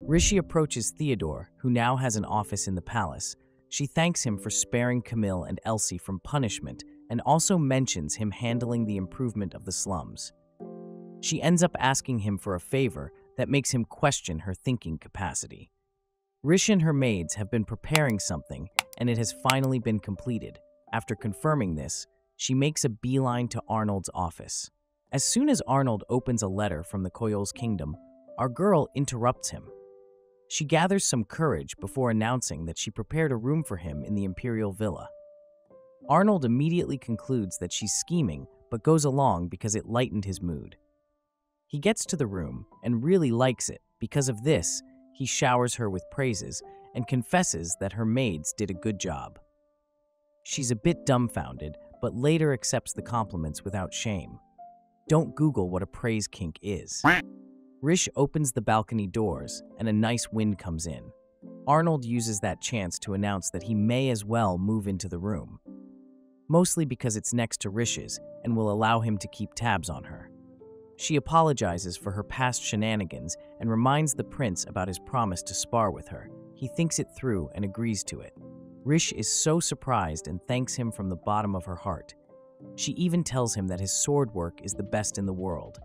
Rishi approaches Theodore, who now has an office in the palace. She thanks him for sparing Camille and Elsie from punishment and also mentions him handling the improvement of the slums. She ends up asking him for a favor that makes him question her thinking capacity. Rish and her maids have been preparing something, and it has finally been completed. After confirming this, she makes a beeline to Arnold's office. As soon as Arnold opens a letter from the Koyol's kingdom, our girl interrupts him. She gathers some courage before announcing that she prepared a room for him in the imperial villa. Arnold immediately concludes that she's scheming, but goes along because it lightened his mood. He gets to the room and really likes it. Because of this, he showers her with praises and confesses that her maids did a good job. She's a bit dumbfounded, but later accepts the compliments without shame. Don't Google what a praise kink is. Rish opens the balcony doors, and a nice wind comes in. Arnold uses that chance to announce that he may as well move into the room, mostly because it's next to Rish's and will allow him to keep tabs on her. She apologizes for her past shenanigans and reminds the prince about his promise to spar with her. He thinks it through and agrees to it. Rish is so surprised and thanks him from the bottom of her heart. She even tells him that his sword work is the best in the world.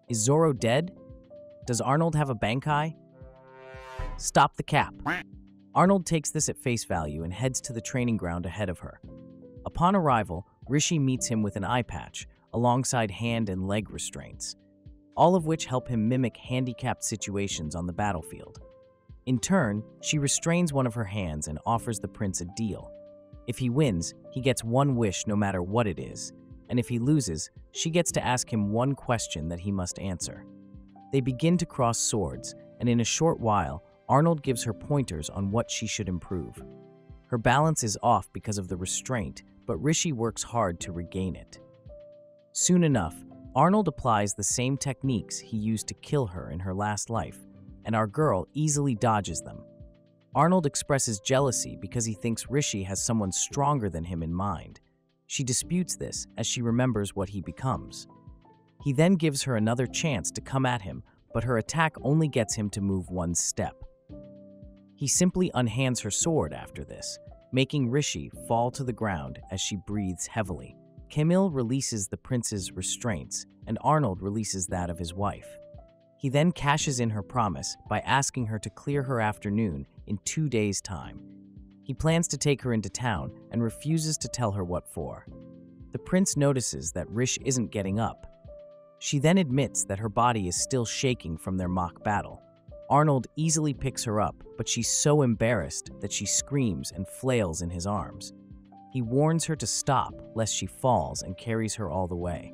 Is Zoro dead? Does Arnold have a Bankai? Stop the cap. Arnold takes this at face value and heads to the training ground ahead of her. Upon arrival, Rishi meets him with an eye patch, alongside hand and leg restraints, all of which help him mimic handicapped situations on the battlefield. In turn, she restrains one of her hands and offers the prince a deal. If he wins, he gets one wish no matter what it is, and if he loses, she gets to ask him one question that he must answer. They begin to cross swords, and in a short while, Arnold gives her pointers on what she should improve. Her balance is off because of the restraint, but Rishi works hard to regain it. Soon enough, Arnold applies the same techniques he used to kill her in her last life, and our girl easily dodges them. Arnold expresses jealousy because he thinks Rishi has someone stronger than him in mind. She disputes this as she remembers what he becomes. He then gives her another chance to come at him, but her attack only gets him to move one step. He simply unhands her sword after this, making Rishi fall to the ground as she breathes heavily. Camille releases the prince's restraints, and Arnold releases that of his wife. He then cashes in her promise by asking her to clear her afternoon in 2 days' time. He plans to take her into town and refuses to tell her what for. The prince notices that Rish isn't getting up. She then admits that her body is still shaking from their mock battle. Arnold easily picks her up, but she's so embarrassed that she screams and flails in his arms. He warns her to stop lest she falls and carries her all the way.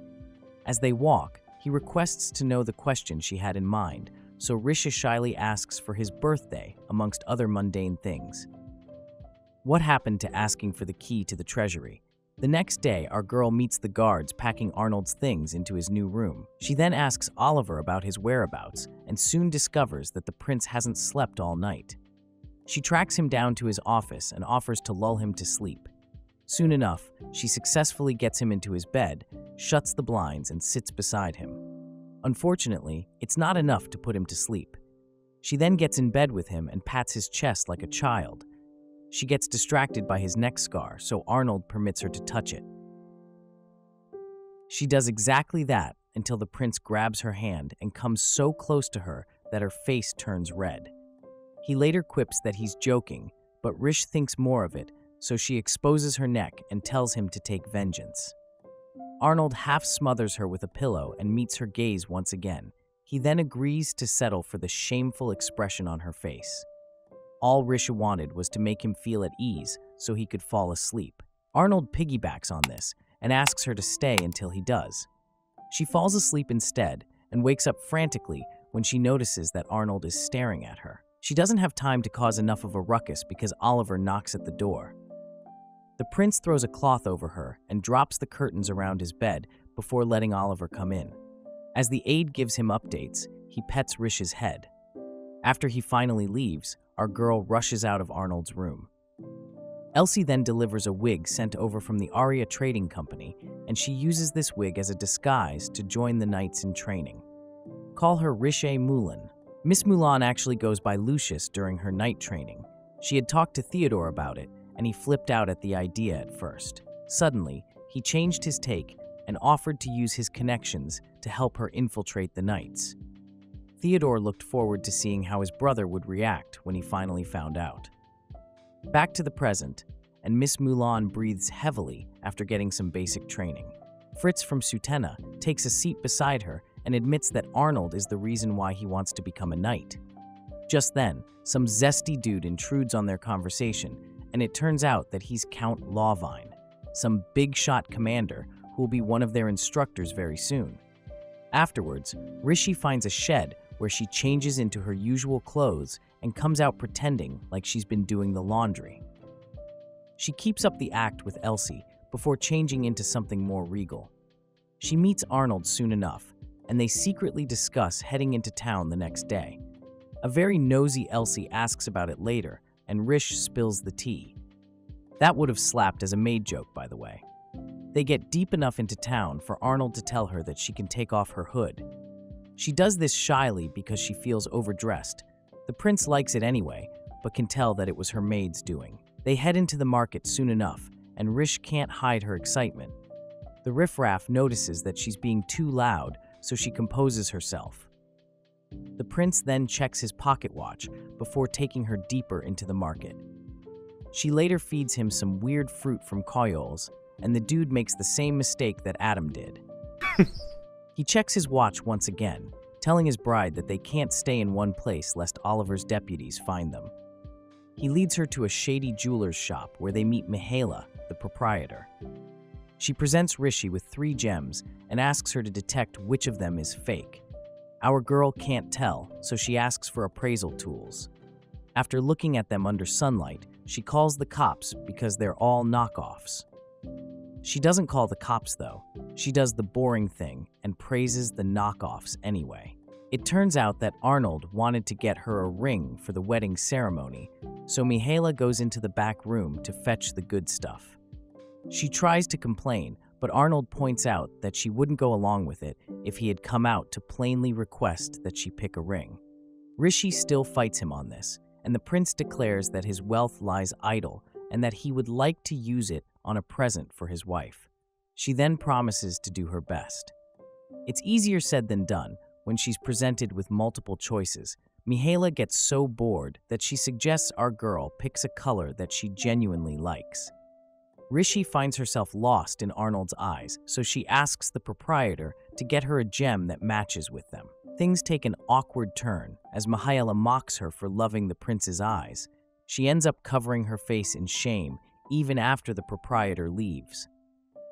As they walk, he requests to know the question she had in mind, so Risha shyly asks for his birthday, amongst other mundane things. What happened to asking for the key to the treasury? The next day, our girl meets the guards packing Arnold's things into his new room. She then asks Oliver about his whereabouts and soon discovers that the prince hasn't slept all night. She tracks him down to his office and offers to lull him to sleep. Soon enough, she successfully gets him into his bed, shuts the blinds, and sits beside him. Unfortunately, it's not enough to put him to sleep. She then gets in bed with him and pats his chest like a child. She gets distracted by his neck scar, so Arnold permits her to touch it. She does exactly that until the prince grabs her hand and comes so close to her that her face turns red. He later quips that he's joking, but Rish thinks more of it, so she exposes her neck and tells him to take vengeance. Arnold half smothers her with a pillow and meets her gaze once again. He then agrees to settle for the shameful expression on her face. All Risha wanted was to make him feel at ease so he could fall asleep. Arnold piggybacks on this and asks her to stay until he does. She falls asleep instead and wakes up frantically when she notices that Arnold is staring at her. She doesn't have time to cause enough of a ruckus because Oliver knocks at the door. The prince throws a cloth over her and drops the curtains around his bed before letting Oliver come in. As the aide gives him updates, he pets Rish's head. After he finally leaves, our girl rushes out of Arnold's room. Elsie then delivers a wig sent over from the Aria Trading Company, and she uses this wig as a disguise to join the knights in training. Call her Rishe Mulan. Miss Mulan actually goes by Lucius during her night training. She had talked to Theodore about it, and he flipped out at the idea at first. Suddenly, he changed his take and offered to use his connections to help her infiltrate the Knights. Theodore looked forward to seeing how his brother would react when he finally found out. Back to the present, and Miss Mulan breathes heavily after getting some basic training. Fritz from Sutena takes a seat beside her and admits that Arnold is the reason why he wants to become a knight. Just then, some zesty dude intrudes on their conversation, and it turns out that he's Count Lawvine, some big-shot commander who will be one of their instructors very soon. Afterwards, Rishi finds a shed where she changes into her usual clothes and comes out pretending like she's been doing the laundry. She keeps up the act with Elsie before changing into something more regal. She meets Arnold soon enough, and they secretly discuss heading into town the next day. A very nosy Elsie asks about it later, and Rish spills the tea. That would have slapped as a maid joke, by the way. They get deep enough into town for Arnold to tell her that she can take off her hood. She does this shyly because she feels overdressed. The prince likes it anyway, but can tell that it was her maid's doing. They head into the market soon enough, and Rish can't hide her excitement. The riffraff notices that she's being too loud, so she composes herself. The prince then checks his pocket watch before taking her deeper into the market. She later feeds him some weird fruit from Koyol's, and the dude makes the same mistake that Adam did. He checks his watch once again, telling his bride that they can't stay in one place lest Oliver's deputies find them. He leads her to a shady jeweler's shop where they meet Mihaela, the proprietor. She presents Rishi with 3 gems and asks her to detect which of them is fake. Our girl can't tell, so she asks for appraisal tools. After looking at them under sunlight, she calls the cops because they're all knockoffs. She doesn't call the cops though. She does the boring thing and praises the knockoffs anyway. It turns out that Arnold wanted to get her a ring for the wedding ceremony, so Mihaela goes into the back room to fetch the good stuff. She tries to complain, but Arnold points out that she wouldn't go along with it if he had come out to plainly request that she pick a ring. Rishi still fights him on this, and the prince declares that his wealth lies idle and that he would like to use it on a present for his wife. She then promises to do her best. It's easier said than done when she's presented with multiple choices. Mihaela gets so bored that she suggests our girl picks a color that she genuinely likes. Rishi finds herself lost in Arnold's eyes, so she asks the proprietor to get her a gem that matches with them. Things take an awkward turn as Mihaela mocks her for loving the prince's eyes. She ends up covering her face in shame even after the proprietor leaves.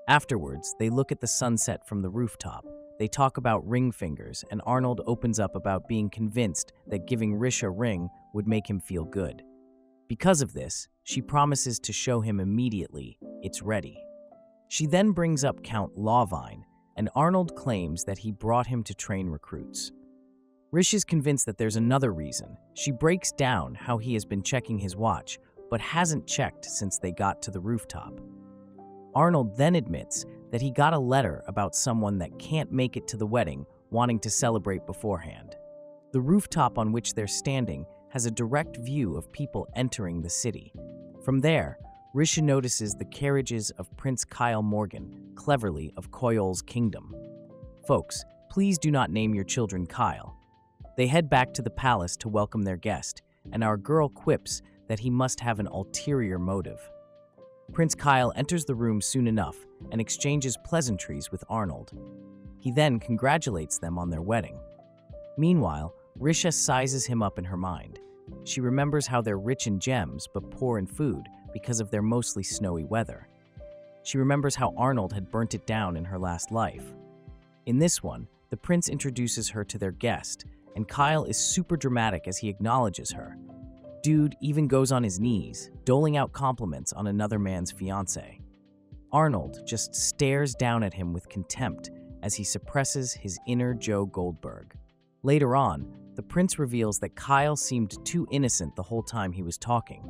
Afterwards, they look at the sunset from the rooftop. They talk about ring fingers, and Arnold opens up about being convinced that giving Rish a ring would make him feel good. Because of this, she promises to show him immediately it's ready. She then brings up Count Lawvine, and Arnold claims that he brought him to train recruits. Rish is convinced that there's another reason. She breaks down how he has been checking his watch, but hasn't checked since they got to the rooftop. Arnold then admits that he got a letter about someone that can't make it to the wedding wanting to celebrate beforehand. The rooftop on which they're standing has a direct view of people entering the city. From there, Risha notices the carriages of Prince Kyle Morgan, cleverly of Koyol's kingdom. Folks, please do not name your children Kyle. They head back to the palace to welcome their guest, and our girl quips that he must have an ulterior motive. Prince Kyle enters the room soon enough and exchanges pleasantries with Arnold. He then congratulates them on their wedding. Meanwhile, Risha sizes him up in her mind. She remembers how they're rich in gems but poor in food because of their mostly snowy weather. She remembers how Arnold had burnt it down in her last life. In this one, the prince introduces her to their guest, and Kyle is super dramatic as he acknowledges her. Dude even goes on his knees, doling out compliments on another man's fiancée. Arnold just stares down at him with contempt as he suppresses his inner Joe Goldberg. Later on, the prince reveals that Kyle seemed too innocent the whole time he was talking.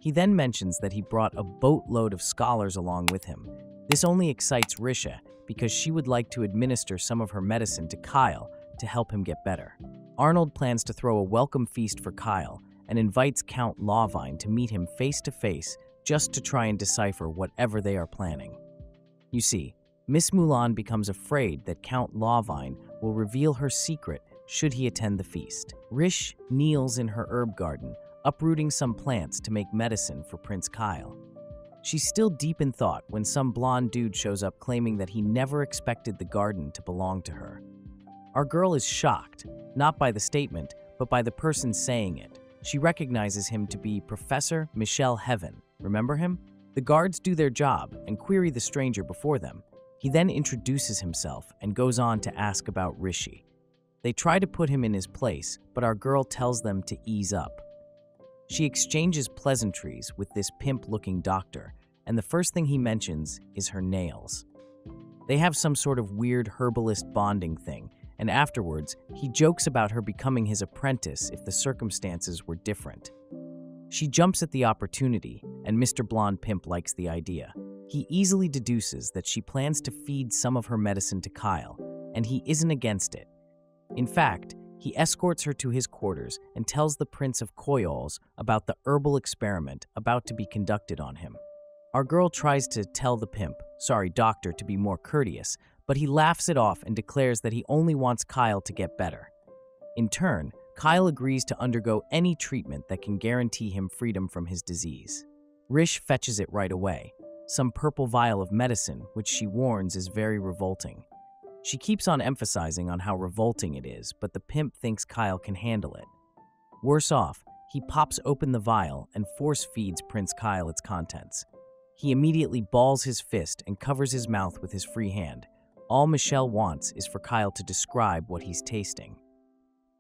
He then mentions that he brought a boatload of scholars along with him. This only excites Risha because she would like to administer some of her medicine to Kyle to help him get better. Arnold plans to throw a welcome feast for Kyle and invites Count Lawvine to meet him face to face just to try and decipher whatever they are planning. You see, Miss Mulan becomes afraid that Count Lawvine will reveal her secret should he attend the feast. Rish kneels in her herb garden, uprooting some plants to make medicine for Prince Kyle. She's still deep in thought when some blonde dude shows up claiming that he never expected the garden to belong to her. Our girl is shocked, not by the statement, but by the person saying it. She recognizes him to be Professor Michel Heaven. Remember him? The guards do their job and query the stranger before them. He then introduces himself and goes on to ask about Rishi. They try to put him in his place, but our girl tells them to ease up. She exchanges pleasantries with this pimp-looking doctor, and the first thing he mentions is her nails. They have some sort of weird herbalist bonding thing, and afterwards, he jokes about her becoming his apprentice if the circumstances were different. She jumps at the opportunity, and Mr. Blonde Pimp likes the idea. He easily deduces that she plans to feed some of her medicine to Kyle, and he isn't against it. In fact, he escorts her to his quarters and tells the Prince of Koyols about the herbal experiment about to be conducted on him. Our girl tries to tell the doctor, to be more courteous, but he laughs it off and declares that he only wants Kyle to get better. In turn, Kyle agrees to undergo any treatment that can guarantee him freedom from his disease. Rish fetches it right away, some purple vial of medicine, which she warns is very revolting. She keeps on emphasizing on how revolting it is, but the pimp thinks Kyle can handle it. Worse off, he pops open the vial and force feeds Prince Kyle its contents. He immediately balls his fist and covers his mouth with his free hand. All Michelle wants is for Kyle to describe what he's tasting.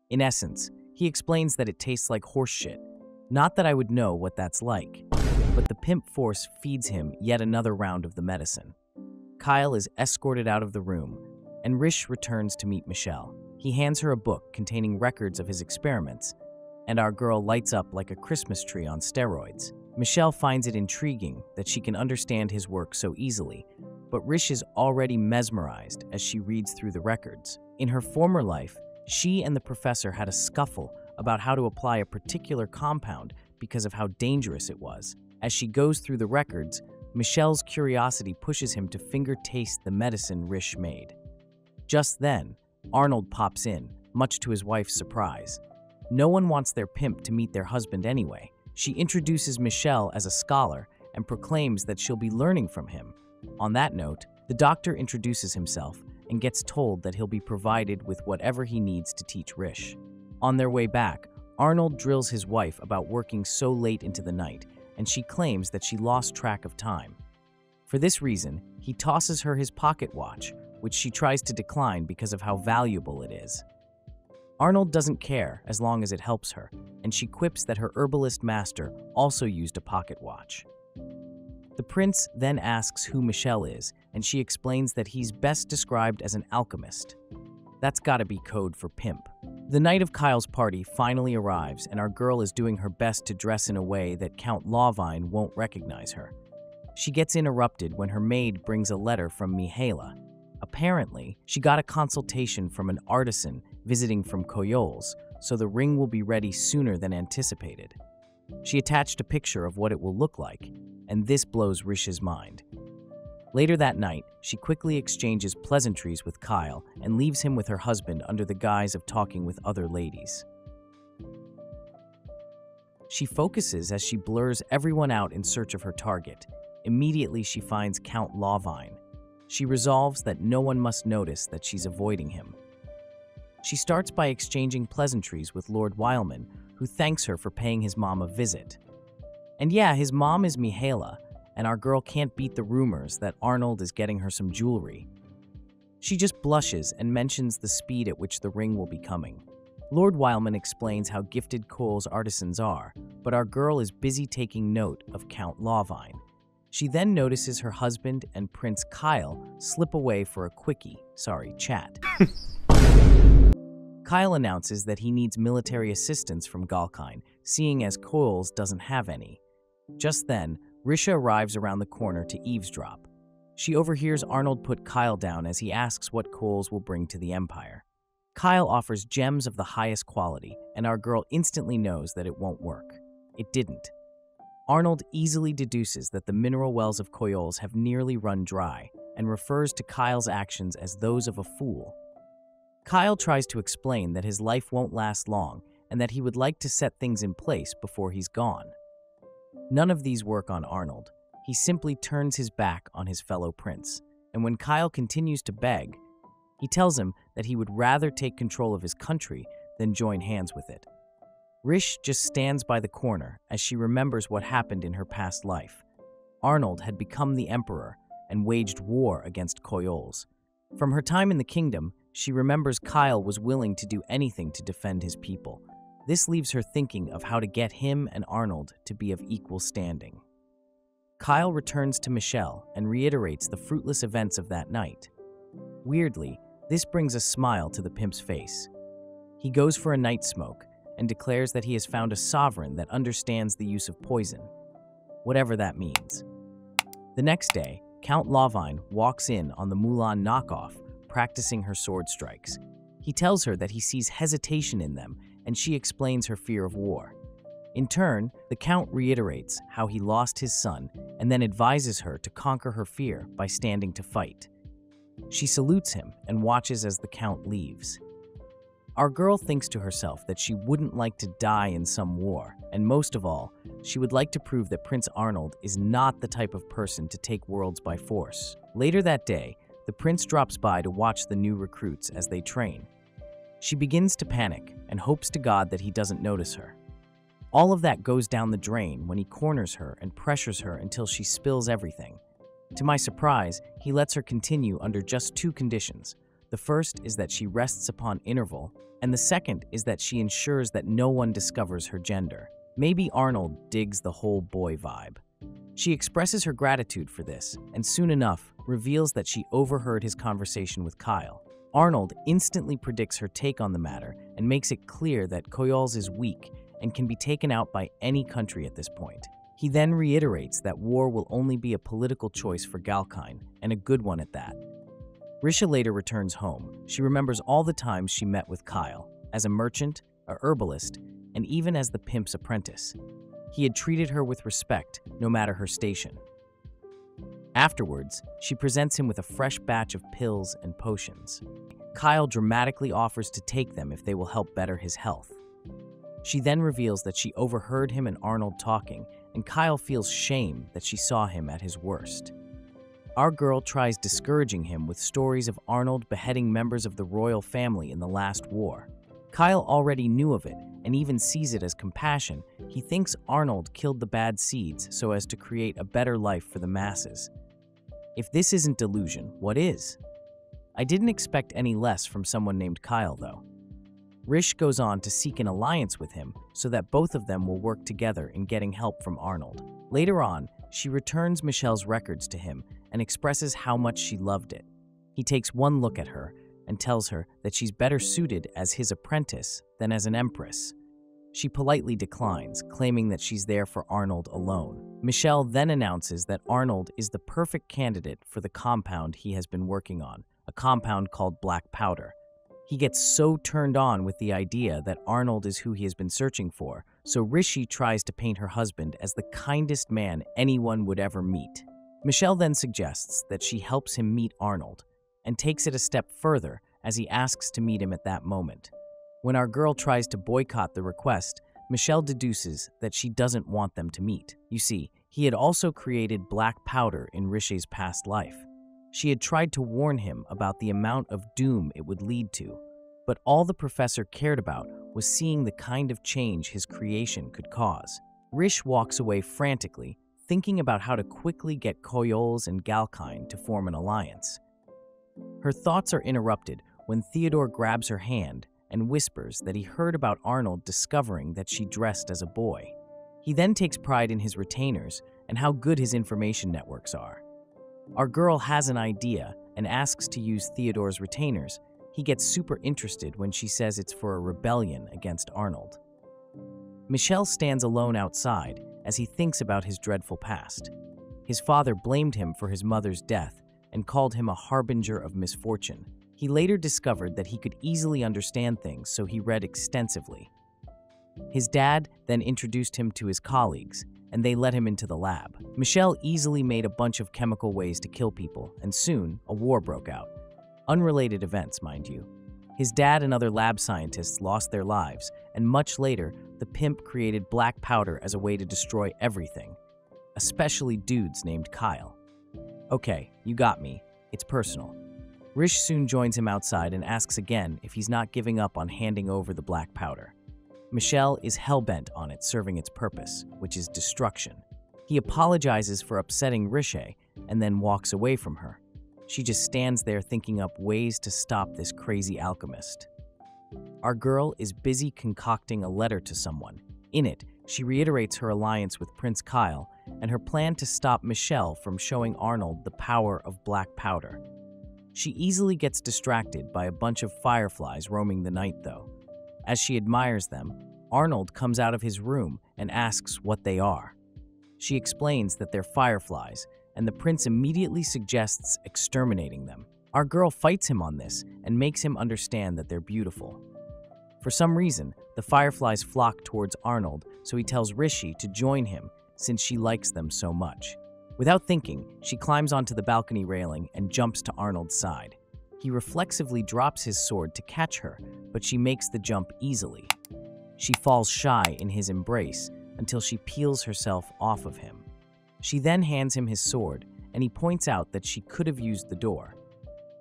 In essence, he explains that it tastes like horse shit. Not that I would know what that's like, but the pimp force feeds him yet another round of the medicine. Kyle is escorted out of the room, and Rish returns to meet Michelle. He hands her a book containing records of his experiments, and our girl lights up like a Christmas tree on steroids. Michelle finds it intriguing that she can understand his work so easily, but Rish is already mesmerized as she reads through the records. In her former life, she and the professor had a scuffle about how to apply a particular compound because of how dangerous it was. As she goes through the records, Michelle's curiosity pushes him to finger taste the medicine Rish made. Just then, Arnold pops in, much to his wife's surprise. No one wants their pimp to meet their husband anyway. She introduces Michelle as a scholar and proclaims that she'll be learning from him. On that note, the doctor introduces himself and gets told that he'll be provided with whatever he needs to teach Rish. On their way back, Arnold drills his wife about working so late into the night, and she claims that she lost track of time. For this reason, he tosses her his pocket watch, which she tries to decline because of how valuable it is. Arnold doesn't care as long as it helps her, and she quips that her herbalist master also used a pocket watch. The prince then asks who Michelle is, and she explains that he's best described as an alchemist. That's gotta be code for pimp. The night of Kyle's party finally arrives, and our girl is doing her best to dress in a way that Count Lawvine won't recognize her. She gets interrupted when her maid brings a letter from Mihaela. Apparently, she got a consultation from an artisan visiting from Koyols, so the ring will be ready sooner than anticipated. She attached a picture of what it will look like, and this blows Rish's mind. Later that night, she quickly exchanges pleasantries with Kyle and leaves him with her husband under the guise of talking with other ladies. She focuses as she blurs everyone out in search of her target. Immediately, she finds Count Lawvine. She resolves that no one must notice that she's avoiding him. She starts by exchanging pleasantries with Lord Wileman, who thanks her for paying his mom a visit. And yeah, his mom is Mihaela, and our girl can't beat the rumors that Arnold is getting her some jewelry. She just blushes and mentions the speed at which the ring will be coming. Lord Wileman explains how gifted Cole's artisans are, but our girl is busy taking note of Count Lawvine. She then notices her husband and Prince Kyle slip away for a chat. Kyle announces that he needs military assistance from Galkine, seeing as Coles doesn't have any. Just then, Risha arrives around the corner to eavesdrop. She overhears Arnold put Kyle down as he asks what Coles will bring to the Empire. Kyle offers gems of the highest quality, and our girl instantly knows that it won't work. It didn't. Arnold easily deduces that the mineral wells of Coyoles have nearly run dry and refers to Kyle's actions as those of a fool. Kyle tries to explain that his life won't last long and that he would like to set things in place before he's gone. None of these work on Arnold. He simply turns his back on his fellow prince, and when Kyle continues to beg, he tells him that he would rather take control of his country than join hands with it. Rish just stands by the corner as she remembers what happened in her past life. Arnold had become the emperor and waged war against Coyoles. From her time in the kingdom, she remembers Kyle was willing to do anything to defend his people. This leaves her thinking of how to get him and Arnold to be of equal standing. Kyle returns to Michelle and reiterates the fruitless events of that night. Weirdly, this brings a smile to the pimp's face. He goes for a night smoke and declares that he has found a sovereign that understands the use of poison, whatever that means. The next day, Count Lavine walks in on the Mulan knockoff, practicing her sword strikes. He tells her that he sees hesitation in them, and she explains her fear of war. In turn, the Count reiterates how he lost his son and then advises her to conquer her fear by standing to fight. She salutes him and watches as the Count leaves. Our girl thinks to herself that she wouldn't like to die in some war, and most of all, she would like to prove that Prince Arnold is not the type of person to take worlds by force. Later that day, the prince drops by to watch the new recruits as they train. She begins to panic and hopes to God that he doesn't notice her. All of that goes down the drain when he corners her and pressures her until she spills everything. To my surprise, he lets her continue under just two conditions. The first is that she rests upon interval, and the second is that she ensures that no one discovers her gender. Maybe Arnold digs the whole boy vibe. She expresses her gratitude for this, and soon enough reveals that she overheard his conversation with Kyle. Arnold instantly predicts her take on the matter and makes it clear that Coyoles is weak and can be taken out by any country at this point. He then reiterates that war will only be a political choice for Galkine, and a good one at that. Risha later returns home. She remembers all the times she met with Kyle, as a merchant, a herbalist, and even as the pimp's apprentice. He had treated her with respect, no matter her station. Afterwards, she presents him with a fresh batch of pills and potions. Kyle dramatically offers to take them if they will help better his health. She then reveals that she overheard him and Arnold talking, and Kyle feels shame that she saw him at his worst. Our girl tries discouraging him with stories of Arnold beheading members of the royal family in the last war. Kyle already knew of it and even sees it as compassion. He thinks Arnold killed the bad seeds so as to create a better life for the masses. If this isn't delusion, what is? I didn't expect any less from someone named Kyle, though. Rish goes on to seek an alliance with him so that both of them will work together in getting help from Arnold. Later on, she returns Michelle's records to him and expresses how much she loved it. He takes one look at her and tells her that she's better suited as his apprentice than as an empress. She politely declines, claiming that she's there for Arnold alone. Michelle then announces that Arnold is the perfect candidate for the compound he has been working on, a compound called black powder. He gets so turned on with the idea that Arnold is who he has been searching for, so Rishi tries to paint her husband as the kindest man anyone would ever meet. Michelle then suggests that she helps him meet Arnold, and takes it a step further as he asks to meet him at that moment. When our girl tries to boycott the request, Michelle deduces that she doesn't want them to meet. You see, he had also created black powder in Rishi's past life. She had tried to warn him about the amount of doom it would lead to, but all the professor cared about was seeing the kind of change his creation could cause. Rish walks away frantically, thinking about how to quickly get Coyoles and Galkine to form an alliance. Her thoughts are interrupted when Theodore grabs her hand and whispers that he heard about Arnold discovering that she dressed as a boy. He then takes pride in his retainers and how good his information networks are. Our girl has an idea and asks to use Theodore's retainers. He gets super interested when she says it's for a rebellion against Arnold. Michelle stands alone outside as he thinks about his dreadful past. His father blamed him for his mother's death and called him a harbinger of misfortune. He later discovered that he could easily understand things, so he read extensively. His dad then introduced him to his colleagues, and they let him into the lab. Michel easily made a bunch of chemical ways to kill people, and soon a war broke out. Unrelated events, mind you. His dad and other lab scientists lost their lives, and much later, the pimp created black powder as a way to destroy everything, especially dudes named Kyle. Okay, you got me. It's personal. Rish soon joins him outside and asks again if he's not giving up on handing over the black powder. Michel is hell-bent on it serving its purpose, which is destruction. He apologizes for upsetting Riche and then walks away from her. She just stands there thinking up ways to stop this crazy alchemist. Our girl is busy concocting a letter to someone. In it, she reiterates her alliance with Prince Kyle and her plan to stop Michel from showing Arnold the power of black powder. She easily gets distracted by a bunch of fireflies roaming the night, though. As she admires them, Arnold comes out of his room and asks what they are. She explains that they're fireflies, and the prince immediately suggests exterminating them. Our girl fights him on this and makes him understand that they're beautiful. For some reason, the fireflies flock towards Arnold, so he tells Rishi to join him since she likes them so much. Without thinking, she climbs onto the balcony railing and jumps to Arnold's side. He reflexively drops his sword to catch her, but she makes the jump easily. She falls shy in his embrace until she peels herself off of him. She then hands him his sword, and he points out that she could have used the door.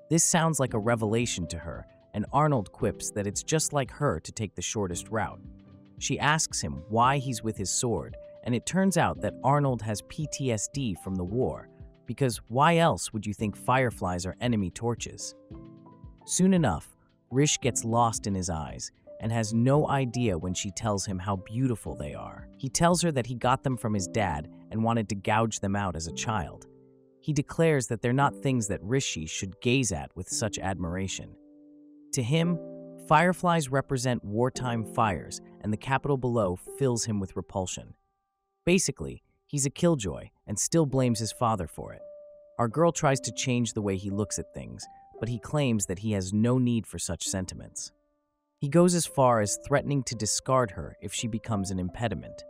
This sounds like a revelation to her, and Arnold quips that it's just like her to take the shortest route. She asks him why he's with his sword, and it turns out that Arnold has PTSD from the war, because why else would you think fireflies are enemy torches? Soon enough, Rish gets lost in his eyes and has no idea when she tells him how beautiful they are. He tells her that he got them from his dad and wanted to gouge them out as a child. He declares that they're not things that Rishi should gaze at with such admiration. To him, fireflies represent wartime fires, and the capital below fills him with repulsion. Basically, he's a killjoy and still blames his father for it. Our girl tries to change the way he looks at things, but he claims that he has no need for such sentiments. He goes as far as threatening to discard her if she becomes an impediment.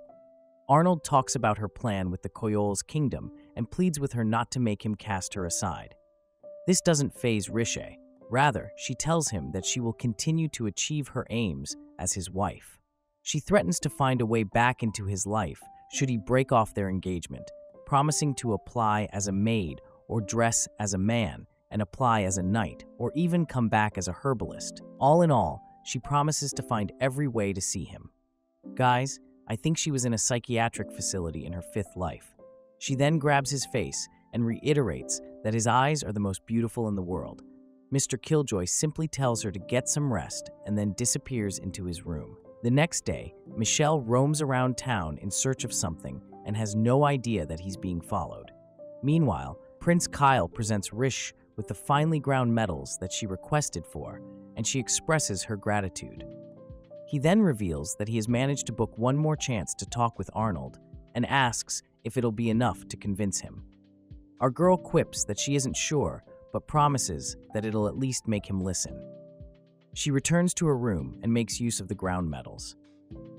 Arnold talks about her plan with the Koyol's kingdom and pleads with her not to make him cast her aside. This doesn't faze Riche. Rather, she tells him that she will continue to achieve her aims as his wife. She threatens to find a way back into his life should he break off their engagement, promising to apply as a maid or dress as a man and apply as a knight or even come back as a herbalist. All in all, she promises to find every way to see him. Guys, I think she was in a psychiatric facility in her fifth life. She then grabs his face and reiterates that his eyes are the most beautiful in the world. Mr. Killjoy simply tells her to get some rest and then disappears into his room. The next day, Michelle roams around town in search of something and has no idea that he's being followed. Meanwhile, Prince Kyle presents Rish with the finely ground metals that she requested for, and she expresses her gratitude. He then reveals that he has managed to book one more chance to talk with Arnold and asks if it'll be enough to convince him. Our girl quips that she isn't sure, but promises that it'll at least make him listen. She returns to her room and makes use of the ground metals.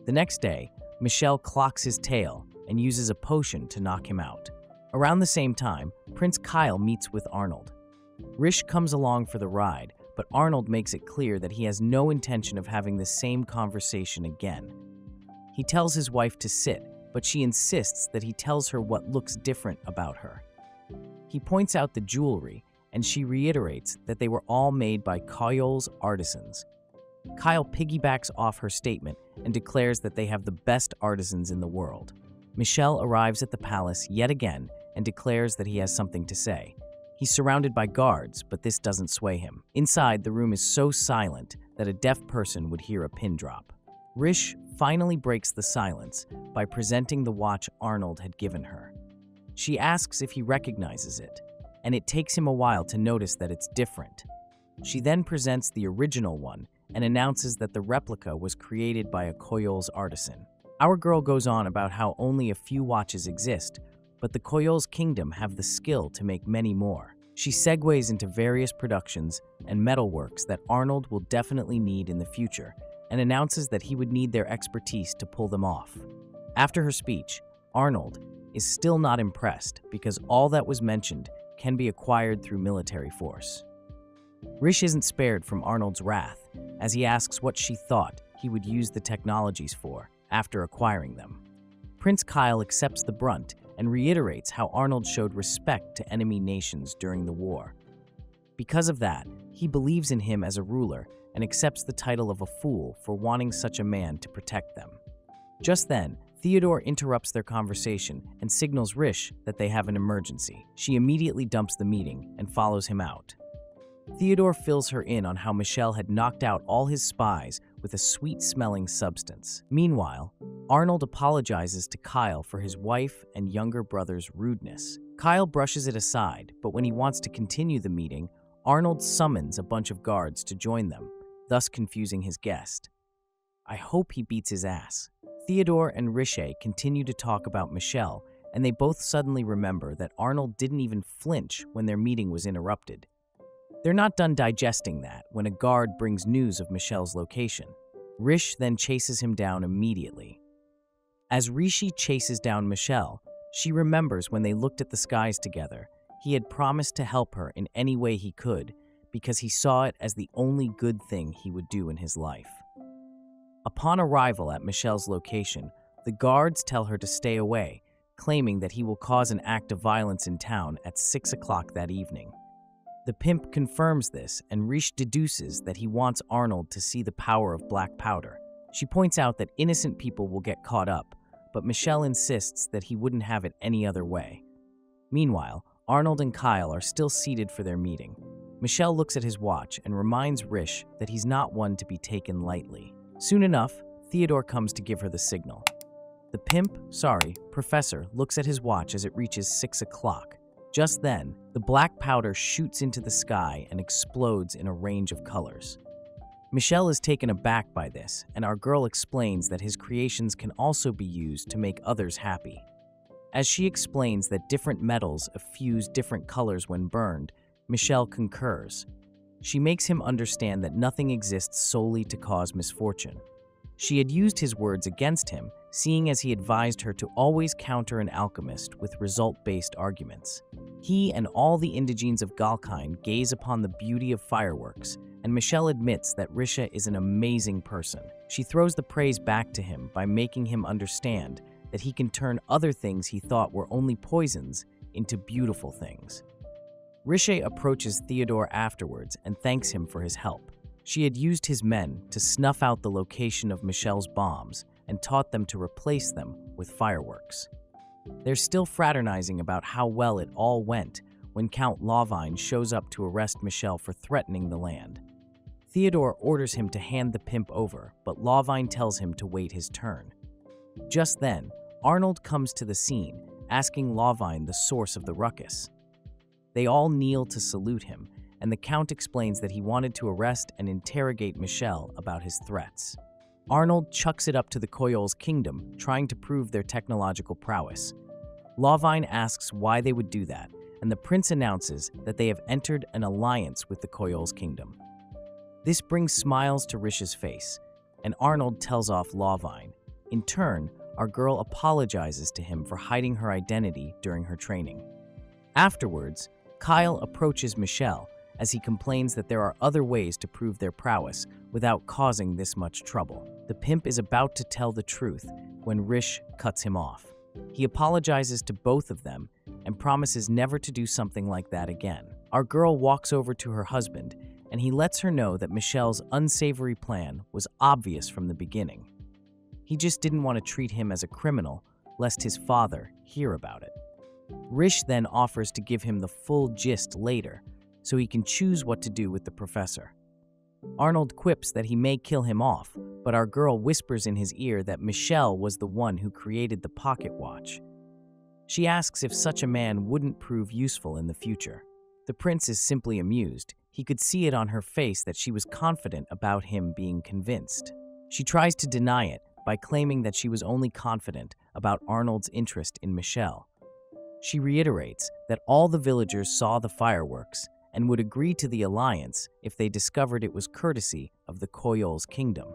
The next day, Michelle clocks his tail and uses a potion to knock him out. Around the same time, Prince Kyle meets with Arnold. Rish comes along for the ride, but Arnold makes it clear that he has no intention of having the same conversation again. He tells his wife to sit, but she insists that he tells her what looks different about her. He points out the jewelry, and she reiterates that they were all made by Koyol's artisans. Kyle piggybacks off her statement and declares that they have the best artisans in the world. Michelle arrives at the palace yet again and declares that he has something to say. He's surrounded by guards, but this doesn't sway him. Inside, the room is so silent that a deaf person would hear a pin drop. Rish finally breaks the silence by presenting the watch Arnold had given her. She asks if he recognizes it, and it takes him a while to notice that it's different. She then presents the original one and announces that the replica was created by a Koyol's artisan. Our girl goes on about how only a few watches exist, but the Koyol's kingdom have the skill to make many more. She segues into various productions and metalworks that Arnold will definitely need in the future and announces that he would need their expertise to pull them off. After her speech, Arnold is still not impressed because all that was mentioned can be acquired through military force. Rish isn't spared from Arnold's wrath as he asks what she thought he would use the technologies for after acquiring them. Prince Kyle accepts the brunt and reiterates how Arnold showed respect to enemy nations during the war. Because of that, he believes in him as a ruler and accepts the title of a fool for wanting such a man to protect them. Just then, Theodore interrupts their conversation and signals Rish that they have an emergency. She immediately dumps the meeting and follows him out. Theodore fills her in on how Michelle had knocked out all his spies with a sweet-smelling substance. Meanwhile, Arnold apologizes to Kyle for his wife and younger brother's rudeness. Kyle brushes it aside, but when he wants to continue the meeting, Arnold summons a bunch of guards to join them, thus confusing his guest. I hope he beats his ass. Theodore and Riche continue to talk about Michelle, and they both suddenly remember that Arnold didn't even flinch when their meeting was interrupted. They're not done digesting that when a guard brings news of Michelle's location. Rish then chases him down immediately. As Rishi chases down Michelle, she remembers when they looked at the skies together, he had promised to help her in any way he could because he saw it as the only good thing he would do in his life. Upon arrival at Michelle's location, the guards tell her to stay away, claiming that he will cause an act of violence in town at 6 o'clock that evening. The pimp confirms this, and Rish deduces that he wants Arnold to see the power of black powder. She points out that innocent people will get caught up, but Michelle insists that he wouldn't have it any other way. Meanwhile, Arnold and Kyle are still seated for their meeting. Michelle looks at his watch and reminds Rish that he's not one to be taken lightly. Soon enough, Theodore comes to give her the signal. The professor, looks at his watch as it reaches 6 o'clock. Just then, the black powder shoots into the sky and explodes in a range of colors. Michelle is taken aback by this, and our girl explains that his creations can also be used to make others happy. As she explains that different metals effuse different colors when burned, Michelle concurs. She makes him understand that nothing exists solely to cause misfortune. She had used his words against him, seeing as he advised her to always counter an alchemist with result-based arguments. He and all the indigenes of Galkine gaze upon the beauty of fireworks, and Michelle admits that Risha is an amazing person. She throws the praise back to him by making him understand that he can turn other things he thought were only poisons into beautiful things. Riche approaches Theodore afterwards and thanks him for his help. She had used his men to snuff out the location of Michelle's bombs and taught them to replace them with fireworks. They're still fraternizing about how well it all went when Count Lawvine shows up to arrest Michelle for threatening the land. Theodore orders him to hand the pimp over, but Lawvine tells him to wait his turn. Just then, Arnold comes to the scene, asking Lawvine the source of the ruckus. They all kneel to salute him, and the Count explains that he wanted to arrest and interrogate Michelle about his threats. Arnold chucks it up to the Koyol's kingdom, trying to prove their technological prowess. Lawvine asks why they would do that, and the prince announces that they have entered an alliance with the Koyol's kingdom. This brings smiles to Rish's face, and Arnold tells off Lawvine. In turn, our girl apologizes to him for hiding her identity during her training. Afterwards, Kyle approaches Michelle as he complains that there are other ways to prove their prowess without causing this much trouble. The pimp is about to tell the truth when Rish cuts him off. He apologizes to both of them and promises never to do something like that again. Our girl walks over to her husband, and he lets her know that Michelle's unsavory plan was obvious from the beginning. He just didn't want to treat him as a criminal, lest his father hear about it. Rish then offers to give him the full gist later, so he can choose what to do with the professor. Arnold quips that he may kill him off, but our girl whispers in his ear that Michelle was the one who created the pocket watch. She asks if such a man wouldn't prove useful in the future. The prince is simply amused. He could see it on her face that she was confident about him being convinced. She tries to deny it by claiming that she was only confident about Arnold's interest in Michelle. She reiterates that all the villagers saw the fireworks and would agree to the alliance if they discovered it was courtesy of the Koyol's kingdom.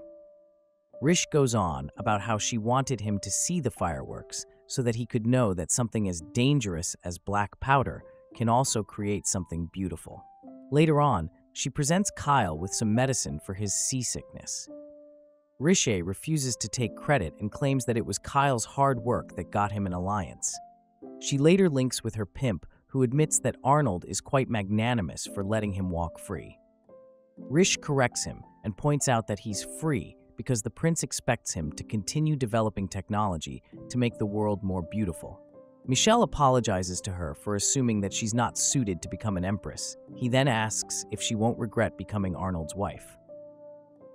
Rish goes on about how she wanted him to see the fireworks so that he could know that something as dangerous as black powder can also create something beautiful. Later on, she presents Kyle with some medicine for his seasickness. Riche refuses to take credit and claims that it was Kyle's hard work that got him an alliance. She later links with her pimp, who admits that Arnold is quite magnanimous for letting him walk free. Rish corrects him and points out that he's free because the prince expects him to continue developing technology to make the world more beautiful. Michelle apologizes to her for assuming that she's not suited to become an empress. He then asks if she won't regret becoming Arnold's wife.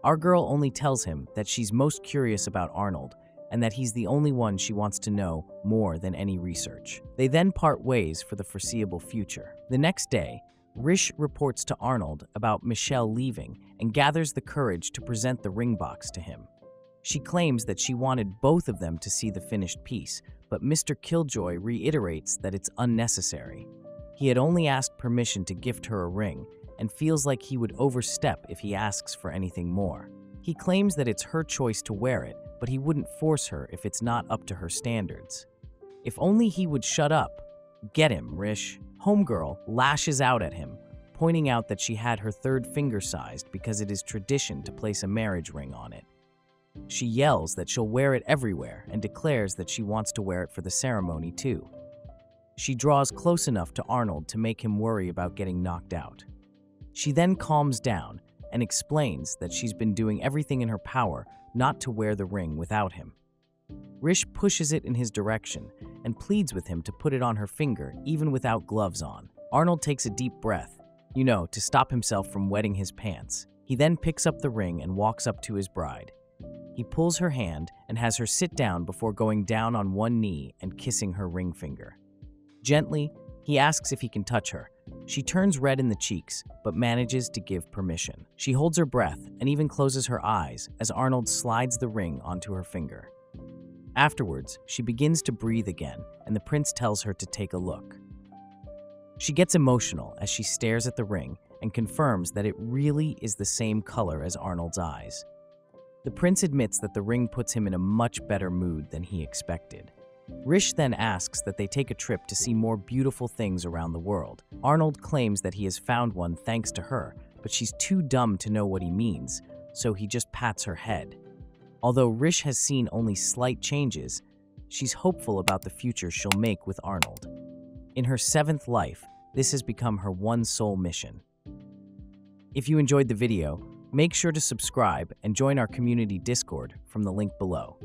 Our girl only tells him that she's most curious about Arnold and that he's the only one she wants to know more than any research. They then part ways for the foreseeable future. The next day, Rish reports to Arnold about Michelle leaving and gathers the courage to present the ring box to him. She claims that she wanted both of them to see the finished piece, but Mr. Killjoy reiterates that it's unnecessary. He had only asked permission to gift her a ring and feels like he would overstep if he asks for anything more. He claims that it's her choice to wear it, but he wouldn't force her if it's not up to her standards. If only he would shut up. Get him, Rish. Homegirl lashes out at him, pointing out that she had her third finger sized because it is tradition to place a marriage ring on it. She yells that she'll wear it everywhere and declares that she wants to wear it for the ceremony too. She draws close enough to Arnold to make him worry about getting knocked out. She then calms down and explains that she's been doing everything in her power not to wear the ring without him. Rish pushes it in his direction and pleads with him to put it on her finger even without gloves on. Arnold takes a deep breath, to stop himself from wetting his pants. He then picks up the ring and walks up to his bride. He pulls her hand and has her sit down before going down on one knee and kissing her ring finger. Gently, he asks if he can touch her. She turns red in the cheeks, but manages to give permission. She holds her breath and even closes her eyes as Arnold slides the ring onto her finger. Afterwards, she begins to breathe again, and the prince tells her to take a look. She gets emotional as she stares at the ring and confirms that it really is the same color as Arnold's eyes. The prince admits that the ring puts him in a much better mood than he expected. Rish then asks that they take a trip to see more beautiful things around the world. Arnold claims that he has found one thanks to her, but she's too dumb to know what he means, so he just pats her head. Although Rish has seen only slight changes, she's hopeful about the future she'll make with Arnold. In her 7th life, this has become her one sole mission. If you enjoyed the video, make sure to subscribe and join our community Discord from the link below.